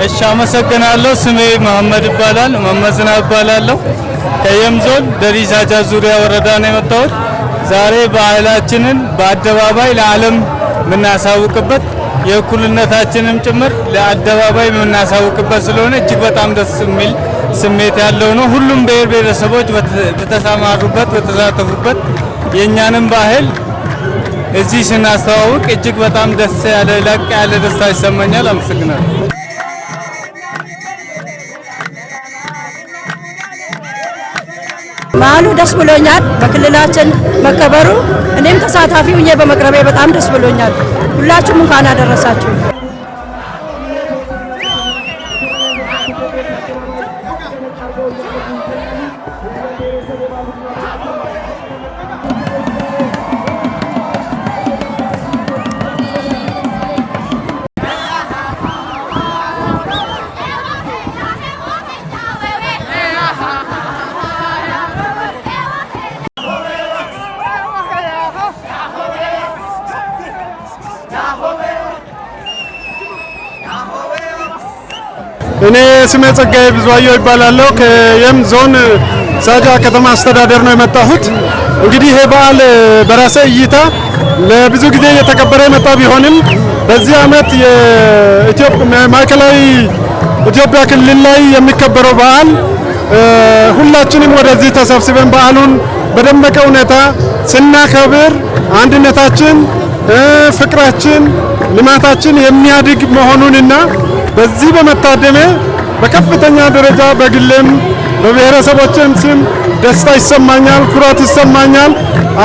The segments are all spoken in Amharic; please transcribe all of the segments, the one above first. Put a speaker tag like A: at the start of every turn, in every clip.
A: እሺ አመሰግናለሁ። ስሜ መሐመድ ይባላል። መመዝና ይባላለሁ። ከየም ዞን ደሪሳጃ ዙሪያ ወረዳ ነው የመጣሁት። ዛሬ ባህላችንን በአደባባይ ለዓለም የምናሳውቅበት የእኩልነታችንም ጭምር ለአደባባይ የምናሳውቅበት ስለሆነ እጅግ በጣም ደስ የሚል ስሜት ያለው ነው። ሁሉም ብሔር ብሔረሰቦች በተሰማሩበት በተሳተፉበት የኛንም ባህል እዚህ ስናስተዋውቅ እጅግ በጣም ደስ ያለ ለቅ ያለ ደስታ ይሰማኛል። አመሰግናለሁ።
B: በዓሉ ደስ ብሎኛል። በክልላችን መከበሩ እኔም ተሳታፊ ሆኜ በመቅረቤ በጣም ደስ ብሎኛል። ሁላችሁም እንኳን አደረሳችሁ።
C: እኔ ስሜ ጸጋዬ ብዙአየሁ ይባላለሁ። ከየም ዞን ሳጃ ከተማ አስተዳደር ነው የመጣሁት። እንግዲህ ይሄ በዓል በራሴ እይታ ለብዙ ጊዜ እየተከበረ የመጣ ቢሆንም በዚህ ዓመት ማዕከላዊ ኢትዮጵያ ክልል ላይ የሚከበረው በዓል ሁላችንም ወደዚህ ተሰብስበን በዓሉን በደመቀ ሁኔታ ስናከብር አንድነታችን፣ ፍቅራችን፣ ልማታችን የሚያድግ መሆኑንና በዚህ በመታደሜ በከፍተኛ ደረጃ በግሌም በብሔረሰቦችም ስም ደስታ ይሰማኛል፣ ኩራት ይሰማኛል።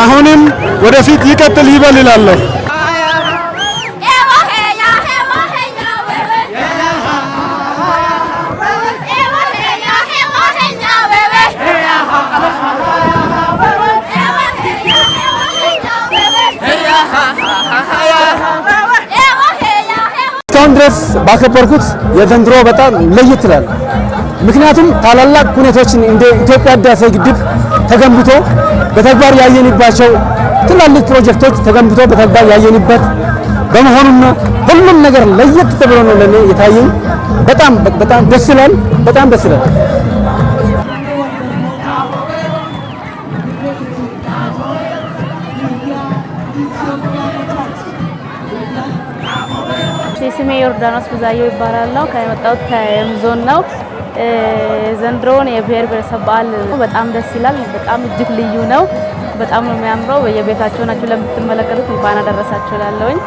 C: አሁንም ወደፊት ይቀጥል ይበል እላለሁ።
D: እስካሁን ድረስ ባከበርኩት የዘንድሮ በጣም ለየት ይላል። ምክንያቱም ታላላቅ ሁኔታዎችን እንደ ኢትዮጵያ ህዳሴ ግድብ ተገንብቶ በተግባር ያየንባቸው ትላልቅ ፕሮጀክቶች ተገንብቶ በተግባር ያየንበት በመሆኑና ሁሉም ነገር ለየት ተብሎ ነው ለኔ የታየኝ። በጣም ደስ ይላል። በጣም ደስ ይላል።
E: ስሜ ዮርዳኖስ ብዙአየሁ ይባላል። ከመጣሁት ከየም ዞን ነው። ዘንድሮን የብሔር ብሔረሰብ በዓል በጣም ደስ ይላል። በጣም እጅግ ልዩ ነው። በጣም ነው የሚያምረው። በየቤታችሁ ናችሁ ለምትመለከቱት እንኳን አደረሳችሁ እላለሁኝ።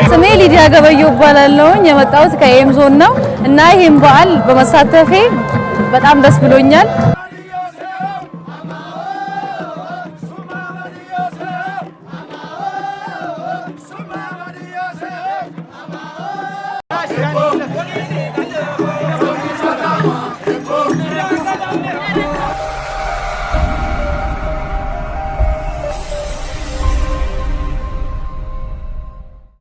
E: ስሜ ሊዲያ ገበየሁ እባላለሁ። የመጣሁት ከየም ዞን ነው እና ይሄን በዓል በመሳተፌ በጣም ደስ ብሎኛል።